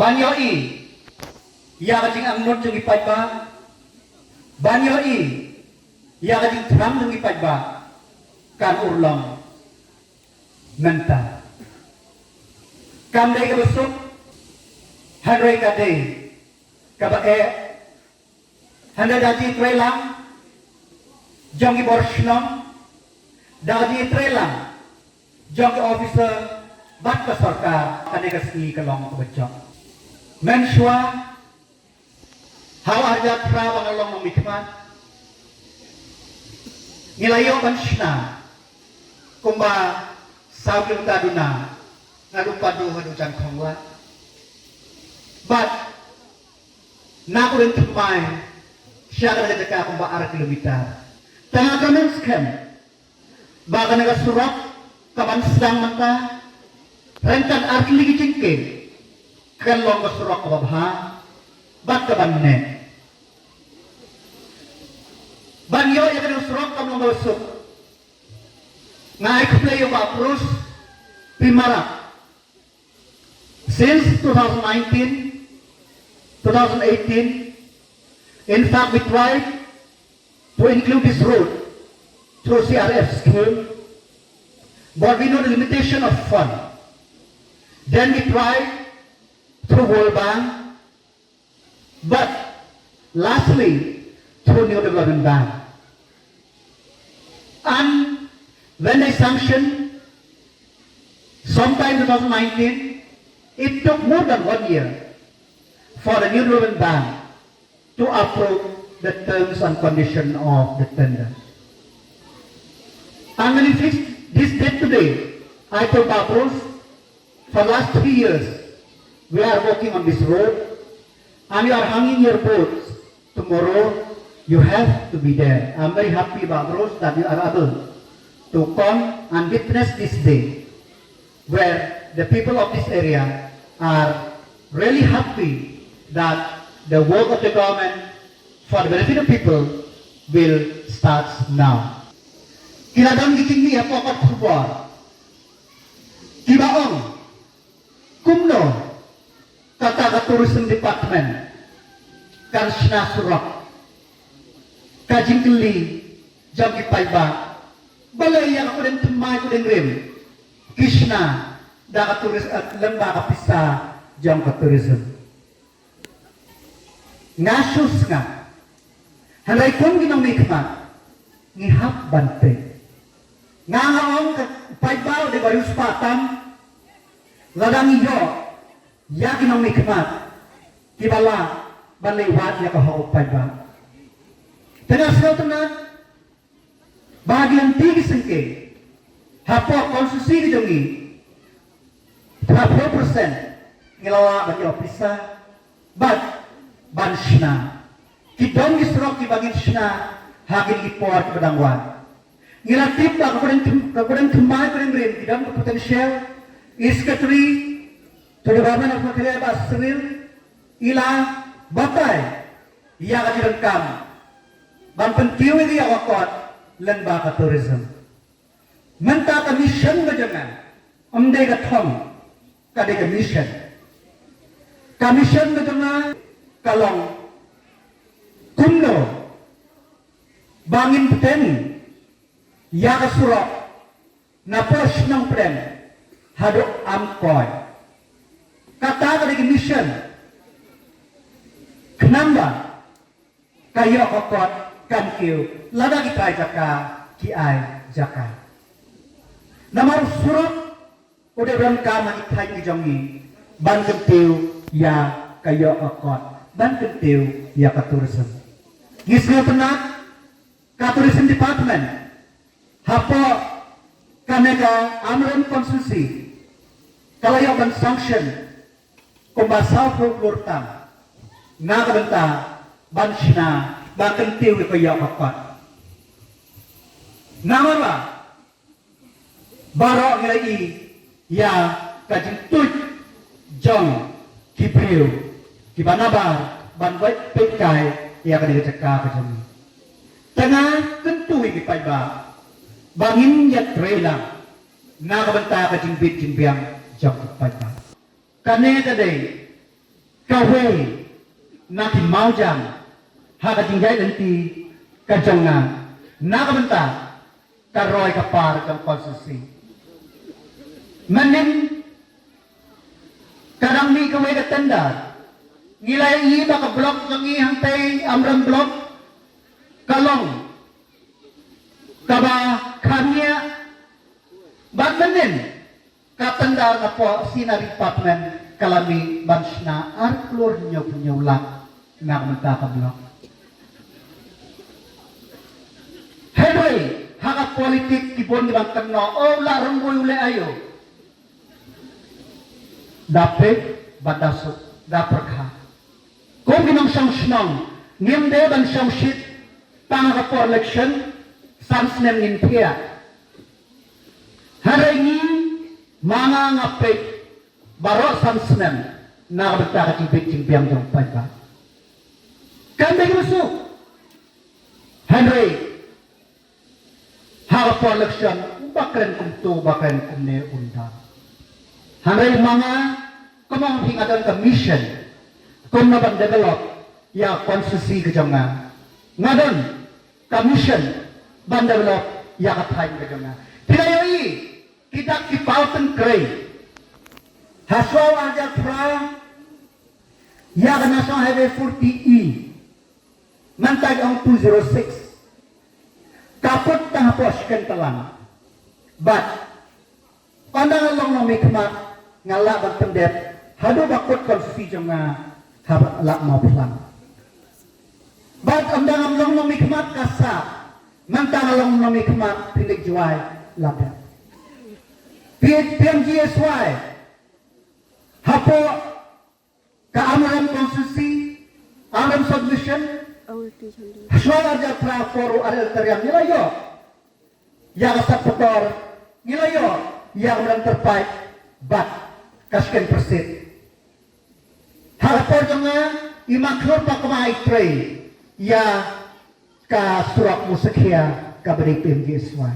Banyoi, ia kajing angnot jeng ipat ba. Banyoi, ia kajing tram jeng ipat ba. Kan urlong, ngenta. Kamday kabusok, hanroy kaday, kabae, handa daji trelang, jong iborshnong, daji trelang, jong officer, bat ka sarkar, kanay kasi kalong kabadjong. Menshwa, hawa harja tra bangalong ng mikmat, nilayo banshna, kumba sabi ng taduna, nalupado hadujan kongwa. But, Kudengrim-Kudengthymmai, siya ka nagdaka kung baara kilometer. Tanga ka menskem, baka nagasurok, kaman sedang mata, rentan artligi cingke, kan long kasurok kababha, bat kaman ne. Banyo yang kena surok kamu ngasuk, ngai kuplayo ba aprus, pimarak. Since 2019, 2018, in fact we tried to include this road through CRF scheme, but we know the limitation of fund. Then we tried through World Bank, but lastly through New Development Bank. And when they sanctioned, sometime 2019, it took more than 1 year for the New Development Bank to approve the terms and conditions of the tender. And when we fixed this date today, I told Babros, for the last 3 years, we are working on this road, and you are hanging your boats. Tomorrow, you have to be there. I'm very happy, Babros, that you are able to come and witness this day, where the people of this area are really happy that the work of the government for the benefit of people will start now. Kinadang giting niya po kat kubwa. Kibaong, kumno, kata tourism department, kan surok, kajing keli, jam ipayba, balay yang Kudengrim-Kudengthymmai Kudengrim, Krishna, da turis at lembaga pisa jam ka tourism. Ngasus nga, halay kong ginang mikmat, ngihap bante. Ngaong paybaw de barus patam, ladang iyo, ya ginang mikmat, kibala, baliwat ya kahao paybaw. Tenas kau tenat, bagian tinggi sengke, hapo konsusi dijongi, 30% ngelawa bagi opisa, but banshna, kidong gisrok kibagin shna, hagin ipor kibadangwan. Ngilatip ba Kudengrim-Kudengthymmai Kudengrim, kidong potensial, iskatri, to the government of Meghalaya Basril, ila batay, iya kajirangkam, ban kyntiew ini awakot, lembaga tourism. Menta ka mission ba jangan, amday ka thong, kade ka mission. Kamisyon na jangan, kalong, kumno, bangin peten, yaka surok, na posh ng prem, hado amkoy. Kata ka di mission, kenamba, kayo kakot, kyntiew, lada kita jaka, kiay jaka. Namar surok, udah beram kama itay ni jongi, ban kyntiew, ya kayo kakot, ban kyntiew, ya ka tourism. Ngisnya penat, ka tourism department, hapo kanega amron konsusi, kalayo ban sanction, kumbasaw klur tam, nga kabenta, ban shna, ban kyntiew kayo kakot. Namara, baro ngilai, ya kajintut, jong, kipriw, kibanabar, banwait pekay, iya ka nagajaka ka dyan. Tanga, kentuwi kipayba, bangin yat rela, nakabanta ka jimbit jimbiyang jang kipayba. Kane taday, kawai naki maujang haka jingjai nanti kajonga nakabenta karoy kapar kang konstitusi manin kadang ni kawai katanda nilai iba ka blok ng ihantay amram blok kalong kaba kanya bagmanin katanda na po sinaripatmen kalami bansna ar klur nyo punyulak na kumanta ka blok. Henry, haka politik kibon ibang kano, o larong mo uli ayo. Dapat badasok, dapat ka. Kung ginang siyang sinong, ngimde ban siyang shit, pangaka po election, sans nem nintiya. Haray ni mga ngapit, baro sans nem, nakabagta ka tibig timbiyang yung pagka. Kanda gusto. Henry, haka po election, bakren kumto, bakren kumne undang. Henry mga, kumang hingadan ka mission, kung naban-develop, ya konstitusi kejonga. Ngadon, commission, ban-develop, ya katay kejonga. Tinayoi, kita kipauten kray. Haswaw aja pra, ya ka National Highway 40E, mantag ang 206. Kapot tang hapos kentalang. But, pandang along ng mikmat, ngala bang pendep, hado bakot konstitusi jonga, habat lak mau pelang. Bat andang amlong no mikmat kasa, mantang along no mikmat pilik juai lada. PMGSY, hapo keamanan konstitusi, alam submission, suara aja praforu ada teriak nilayo, yang asap petor nilayo, yang beran terbaik, bat kasken persit. Harapor jonga imaklur pa kumai tray ya ka surok musikya ka beri PMGSY.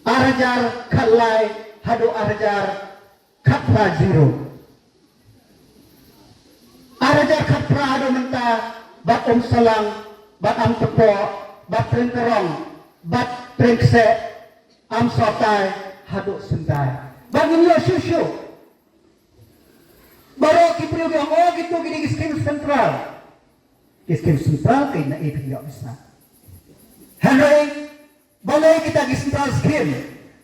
Arajar kalai hado arajar kapra zero. Arajar kapra hado menta bat salang bat am tepo bat trengkerong bat trengse am sotai hado sendai. Bagi dia susu. Baru kita bilang, oh gitu gini skim sentral. Skim sentral kaya na ipin yok bisa. Henry, balai kita di sentral skim.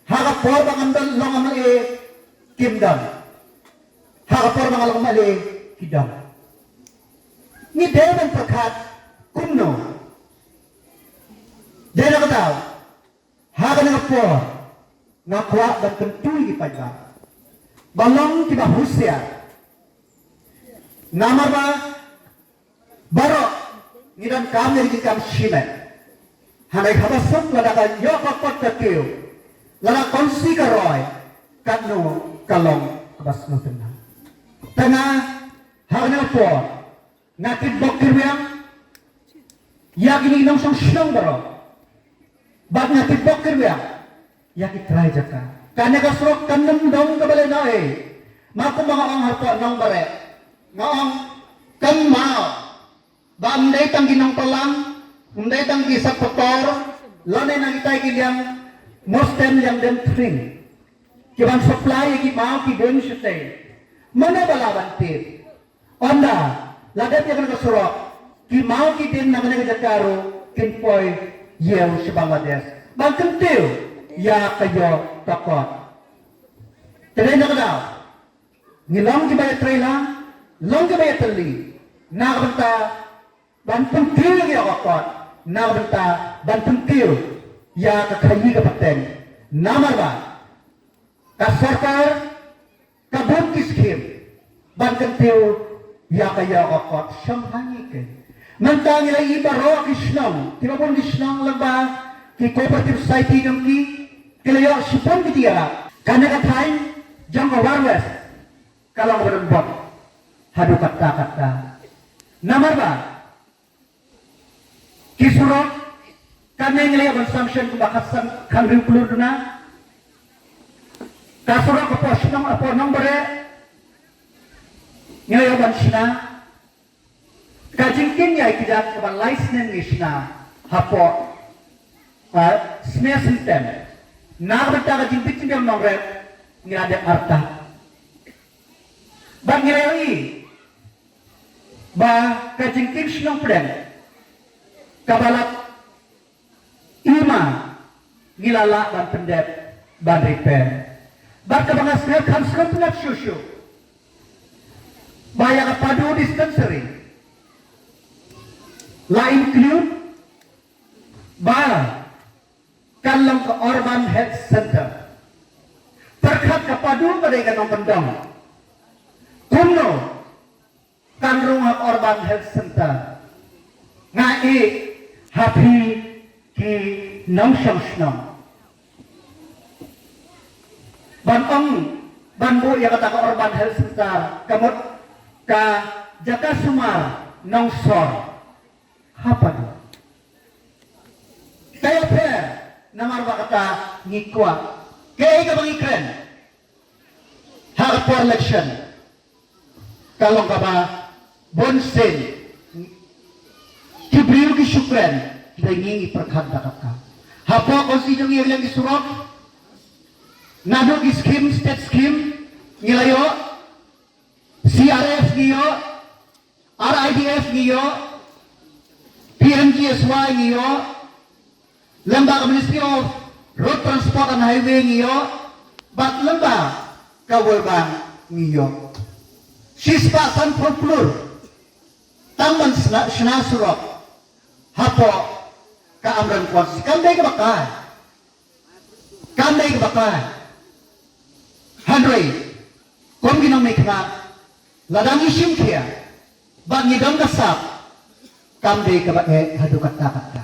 Haka por bang amdal long amal kimdam. Haka por bang alang amal kidam. Ni dewan perkat kumno. Dia nak tahu. Haka nak por ngakuat dan kentui di pajak. Balong tiba Rusia. Nama ba baro ngidan kami di kam Syllad. Hanai khabasam ladakan yo pakpak takiu. Lada konsi karoy katno kalong kabasno tenang. Tengah harna po nakit bokir yang yakini nang sang syong baro. Bag nakit bokir yang yakit try jaka. Kanya kasrok kanam dong kabale na Maku mga ang harpo nang bare. Ngaong kan mau bandai tang ginang pelang bandai tang gisak petor lone nang itai kiliang mostem yang dem tring kiban supply ki mau ki dem shute mana balaban tip onda ladap yang surok ki mau ki dem nang nang jakaro kinpoy yel si Bangladesh bang kyntiew ya kayo takot tene na daw ngilong ki bay trailang long ke bayat teli, nak benta ban pentil ya kakot, nak benta ban pentil ya kekayi ke peteng, namar ba, kasarkar kabut kiskim, ban pentil ya kaya kakot, sanghangi ke, mentang ilai iba roh kisnong, tiba pun kisnong leba, ki cooperative society yang ki, kelayo sipon kitiara, karena katain jangka warwes, kalau berembok. Hadu kata-kata. Namar ba? Kisurok kanya nilai consumption kubakasan klur na. Kasurok apa sinong apa nombore ngayon ban sina kajingkin yai kijat kaban license ni sina hapo smear system nagbata kajingpit yung nongret ngade arta ban ngayon ba kajingkin sinong pren kabalat ima ngilala ban pendep ban repair ban kabangas smear kamskon tunat syusyu Baya kapadu dispensary la include ba kalang ke urban health center terkat kapadu mereka nong pendong kuno kan rumah urban health center ngai happy ki nong syong ban ong ban bu ya kata ke urban health center kamut ka jaka sumar nong sor apa tu kaya per namar kata ngikwa kaya ka bang ikren hak for election kalau ka ba bonsen kibriu ki syukran kita ngingi perkhidmat ka hapo konstitusi yang lagi surok nado ki scheme state scheme nilayo CRF niyo, RIDF niyo, PMGSY niyo, lembaga Ministry of Road Transport and Highway niyo, bat lembaga kawalbang niyo. Sispa san for klur, tamban sina surok, hapo kaamran konsi, kanday ka bakay, kanday ka bakay, Henry, kung ginang may kena, ladang isim kia, bang ngidam kasap, kamde ka ba hadukat takat ka.